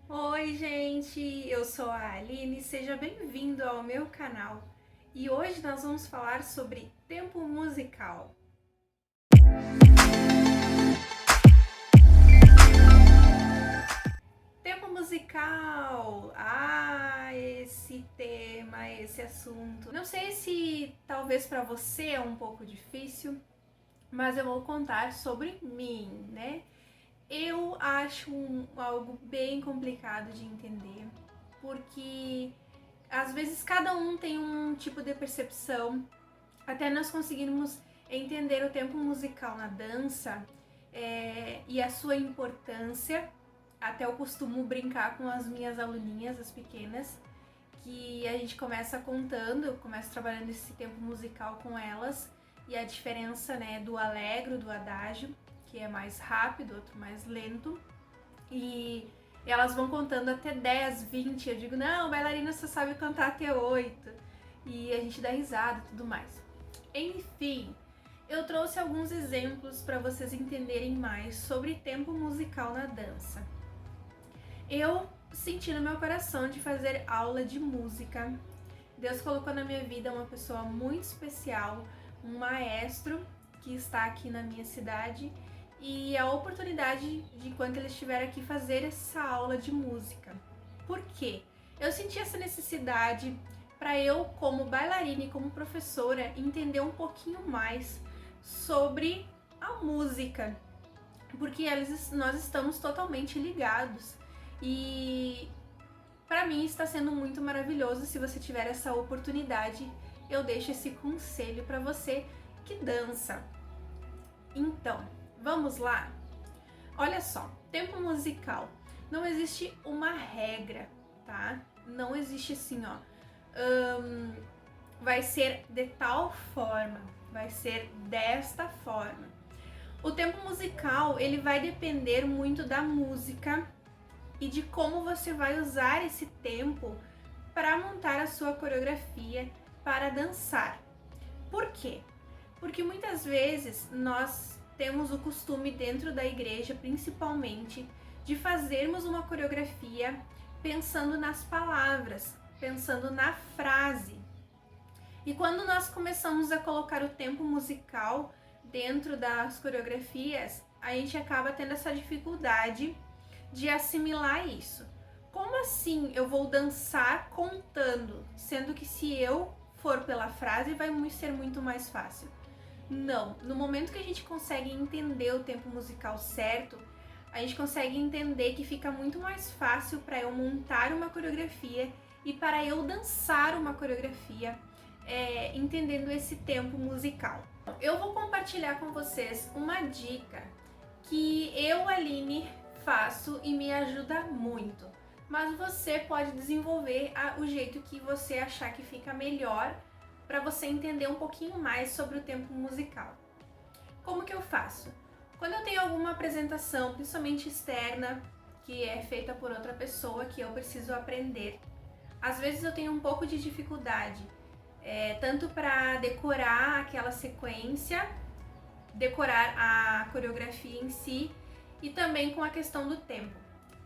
Oi, gente! Eu sou a Aline, seja bem-vindo ao meu canal. E hoje nós vamos falar sobre tempo musical. Tempo musical! Esse tema, esse assunto. Não sei se talvez para você é um pouco difícil, mas eu vou contar sobre mim, né? Eu acho algo bem complicado de entender, porque às vezes cada um tem um tipo de percepção, até nós conseguirmos entender o tempo musical na dança e a sua importância. Até eu costumo brincar com as minhas aluninhas, as pequenas, que a gente começa contando, eu começo trabalhando esse tempo musical com elas, e a diferença, né, do allegro, do adágio, que é mais rápido, outro mais lento, e elas vão contando até 10, 20, eu digo, não, bailarina só sabe cantar até 8, e a gente dá risada e tudo mais. Enfim, eu trouxe alguns exemplos para vocês entenderem mais sobre tempo musical na dança. Eu senti no meu coração de fazer aula de música. Deus colocou na minha vida uma pessoa muito especial, um maestro que está aqui na minha cidade, e a oportunidade de, quando ele estiver aqui, fazer essa aula de música. Por quê? Eu senti essa necessidade para eu, como bailarina e como professora, entender um pouquinho mais sobre a música, porque nós estamos totalmente ligados. E para mim está sendo muito maravilhoso. Se você tiver essa oportunidade, eu deixo esse conselho para você que dança. Então, vamos lá? Olha só, tempo musical. Não existe uma regra, tá? Não existe assim, ó. Vai ser de tal forma, vai ser desta forma. O tempo musical, ele vai depender muito da música e de como você vai usar esse tempo para montar a sua coreografia para dançar. Por quê? Porque muitas vezes nós temos o costume, dentro da igreja principalmente, de fazermos uma coreografia pensando nas palavras, pensando na frase. E quando nós começamos a colocar o tempo musical dentro das coreografias, a gente acaba tendo essa dificuldade de assimilar isso. Como assim eu vou dançar contando, sendo que se eu for pela frase vai ser muito mais fácil? Não, no momento que a gente consegue entender o tempo musical certo, a gente consegue entender que fica muito mais fácil para eu montar uma coreografia e para eu dançar uma coreografia, entendendo esse tempo musical. Eu vou compartilhar com vocês uma dica que eu, Aline, faço e me ajuda muito. Mas você pode desenvolver o jeito que você achar que fica melhor para você entender um pouquinho mais sobre o tempo musical. Como que eu faço? Quando eu tenho alguma apresentação, principalmente externa, que é feita por outra pessoa, que eu preciso aprender, às vezes eu tenho um pouco de dificuldade, tanto para decorar aquela sequência, decorar a coreografia em si, e também com a questão do tempo.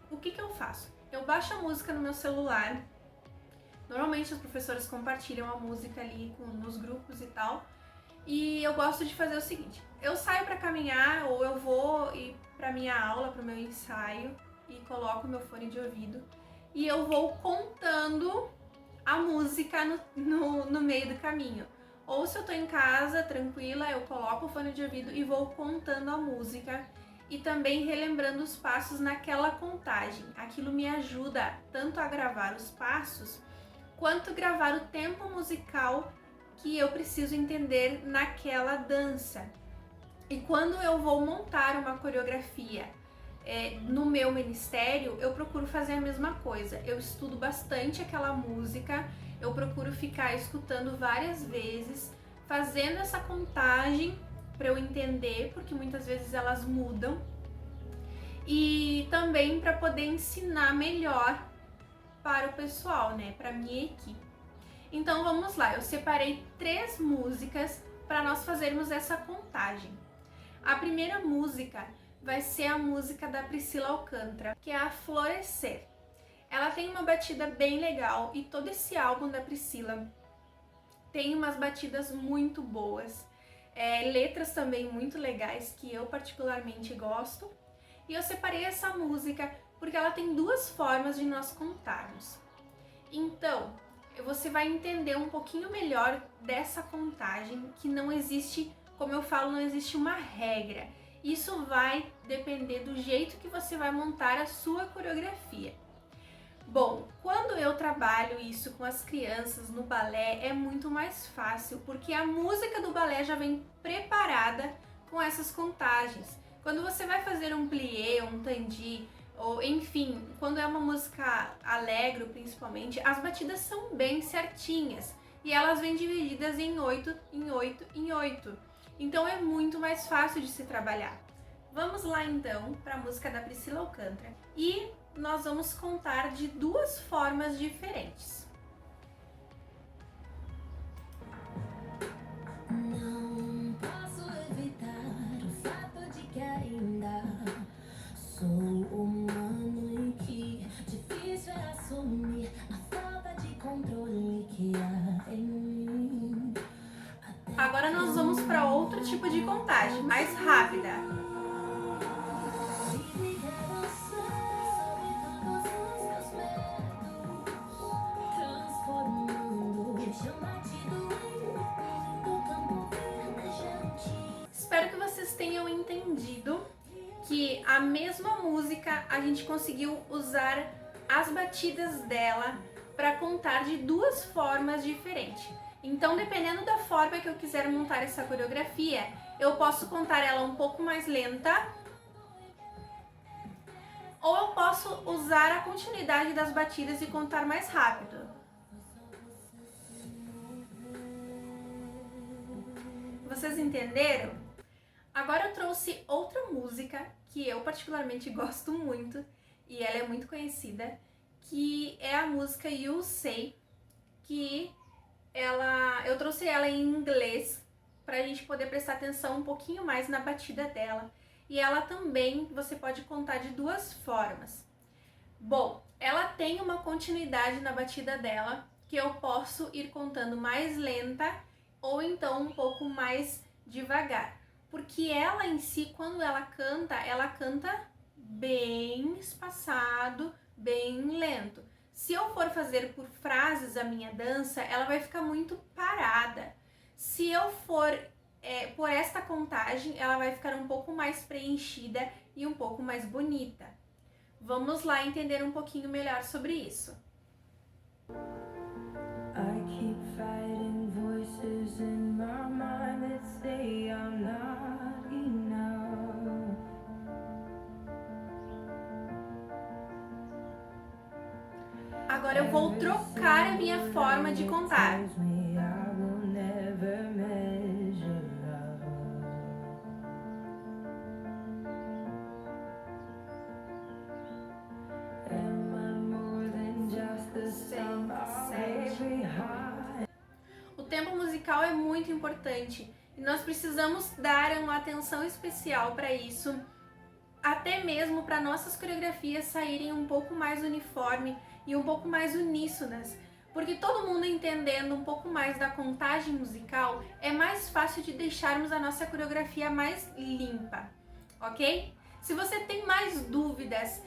O que eu faço? Eu baixo a música no meu celular. Normalmente os professores compartilham a música ali nos grupos e tal. E eu gosto de fazer o seguinte: eu saio para caminhar ou eu vou ir para minha aula, para o meu ensaio, e coloco meu fone de ouvido e eu vou contando a música no meio do caminho. Ou se eu tô em casa, tranquila, eu coloco o fone de ouvido e vou contando a música e também relembrando os passos naquela contagem. Aquilo me ajuda tanto a gravar os passos, quanto gravar o tempo musical que eu preciso entender naquela dança. E quando eu vou montar uma coreografia no meu ministério, eu procuro fazer a mesma coisa. Eu estudo bastante aquela música, eu procuro ficar escutando várias vezes, fazendo essa contagem para eu entender, porque muitas vezes elas mudam, e também para poder ensinar melhor para o pessoal, né, para minha equipe. Então vamos lá, eu separei 3 músicas para nós fazermos essa contagem. A primeira música vai ser a música da Priscila Alcântara, que é a Florescer. Ela tem uma batida bem legal e todo esse álbum da Priscila tem umas batidas muito boas, letras também muito legais que eu particularmente gosto. E eu separei essa música porque ela tem duas formas de nós contarmos. Então, você vai entender um pouquinho melhor dessa contagem, que não existe, como eu falo, não existe uma regra. Isso vai depender do jeito que você vai montar a sua coreografia. Bom, quando eu trabalho isso com as crianças no balé é muito mais fácil, porque a música do balé já vem preparada com essas contagens. Quando você vai fazer um plié, um tandi, ou enfim, quando é uma música alegre principalmente, as batidas são bem certinhas e elas vêm divididas em 8, em 8, em 8. Então é muito mais fácil de se trabalhar. Vamos lá então para a música da Priscila Alcântara e nós vamos contar de duas formas diferentes. Não posso evitar o fato de que ainda sou humano e que difícil é assumir a falta de controle que há em mim. Agora nós vamos para outro tipo de contagem, mais rápida. Espero que vocês tenham entendido que a mesma música a gente conseguiu usar as batidas dela para contar de duas formas diferentes. Então, dependendo da forma que eu quiser montar essa coreografia, eu posso contar ela um pouco mais lenta, ou eu posso usar a continuidade das batidas e contar mais rápido. Vocês entenderam? Agora eu trouxe outra música que eu particularmente gosto muito e ela é muito conhecida, que é a música You Say, que eu trouxe ela em inglês para a gente poder prestar atenção um pouquinho mais na batida dela. E ela também você pode contar de duas formas. Bom, ela tem uma continuidade na batida dela que eu posso ir contando mais lenta ou então um pouco mais devagar. Porque ela em si, quando ela canta bem espaçado, bem lento. Se eu for fazer por frases a minha dança, ela vai ficar muito parada. Se eu for por esta contagem, ela vai ficar um pouco mais preenchida e um pouco mais bonita. Vamos lá entender um pouquinho melhor sobre isso. I keep fighting voices in my mind that say I'm not enough. Agora eu vou trocar a minha forma de contar. O tempo musical é muito importante e nós precisamos dar uma atenção especial para isso, até mesmo para nossas coreografias saírem um pouco mais uniforme e um pouco mais uníssonas, porque todo mundo entendendo um pouco mais da contagem musical, é mais fácil de deixarmos a nossa coreografia mais limpa, ok? Se você tem mais dúvidas,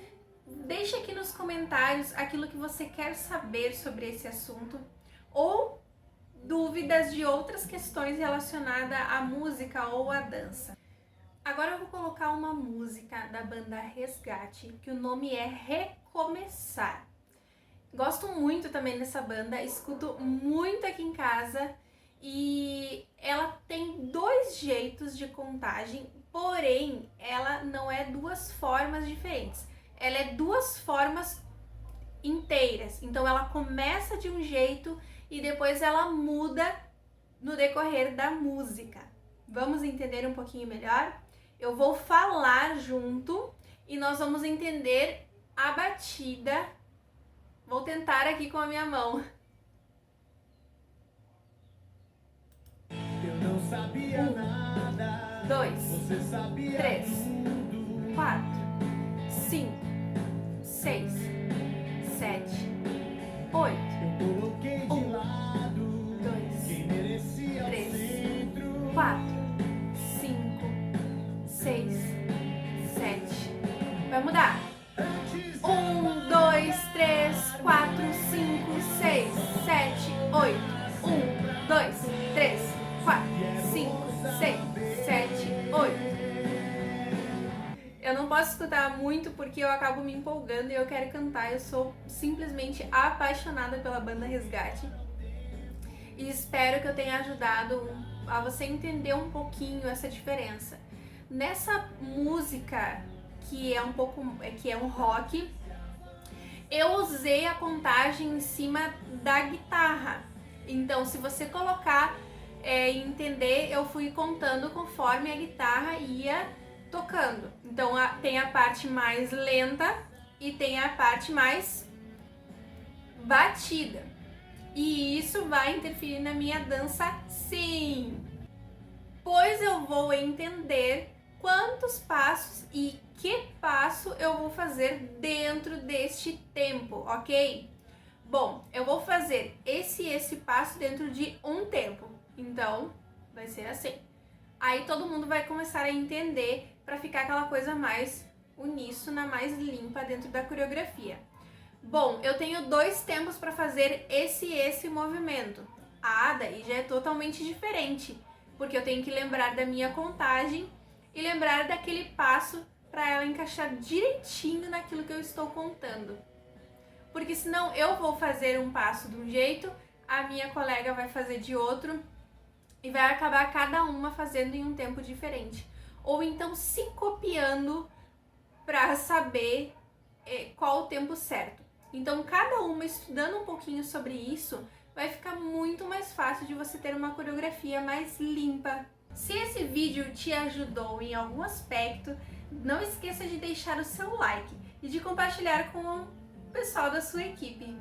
deixe aqui nos comentários aquilo que você quer saber sobre esse assunto ou dúvidas de outras questões relacionadas à música ou à dança. Agora eu vou colocar uma música da banda Resgate, que o nome é Recomeçar. Gosto muito também dessa banda, escuto muito aqui em casa e ela tem dois jeitos de contagem, porém ela não é duas formas diferentes, ela é duas formas inteiras. Então ela começa de um jeito e depois ela muda no decorrer da música. Vamos entender um pouquinho melhor? Eu vou falar junto e nós vamos entender a batida. Vou tentar aqui com a minha mão. Eu não sabia nada. 2, Você sabia 3, 4, 5, 6, 7, escutar muito porque eu acabo me empolgando e eu quero cantar. Eu sou simplesmente apaixonada pela banda Resgate. E espero que eu tenha ajudado a você entender um pouquinho essa diferença. Nessa música que é um rock, eu usei a contagem em cima da guitarra. Então, se você colocar e entender, eu fui contando conforme a guitarra ia tocando. Então, tem a parte mais lenta e tem a parte mais batida. E isso vai interferir na minha dança, sim! Pois eu vou entender quantos passos e que passo eu vou fazer dentro deste tempo, ok? Bom, eu vou fazer esse passo dentro de um tempo, então vai ser assim. Aí todo mundo vai começar a entender para ficar aquela coisa mais uníssona, mais limpa dentro da coreografia. Bom, eu tenho 2 tempos para fazer esse movimento. Daí já é totalmente diferente, porque eu tenho que lembrar da minha contagem e lembrar daquele passo para ela encaixar direitinho naquilo que eu estou contando. Porque senão eu vou fazer um passo de um jeito, a minha colega vai fazer de outro e vai acabar cada uma fazendo em um tempo diferente. Ou então se copiando para saber qual o tempo certo. Então, cada uma estudando um pouquinho sobre isso, vai ficar muito mais fácil de você ter uma coreografia mais limpa. Se esse vídeo te ajudou em algum aspecto, não esqueça de deixar o seu like e de compartilhar com o pessoal da sua equipe.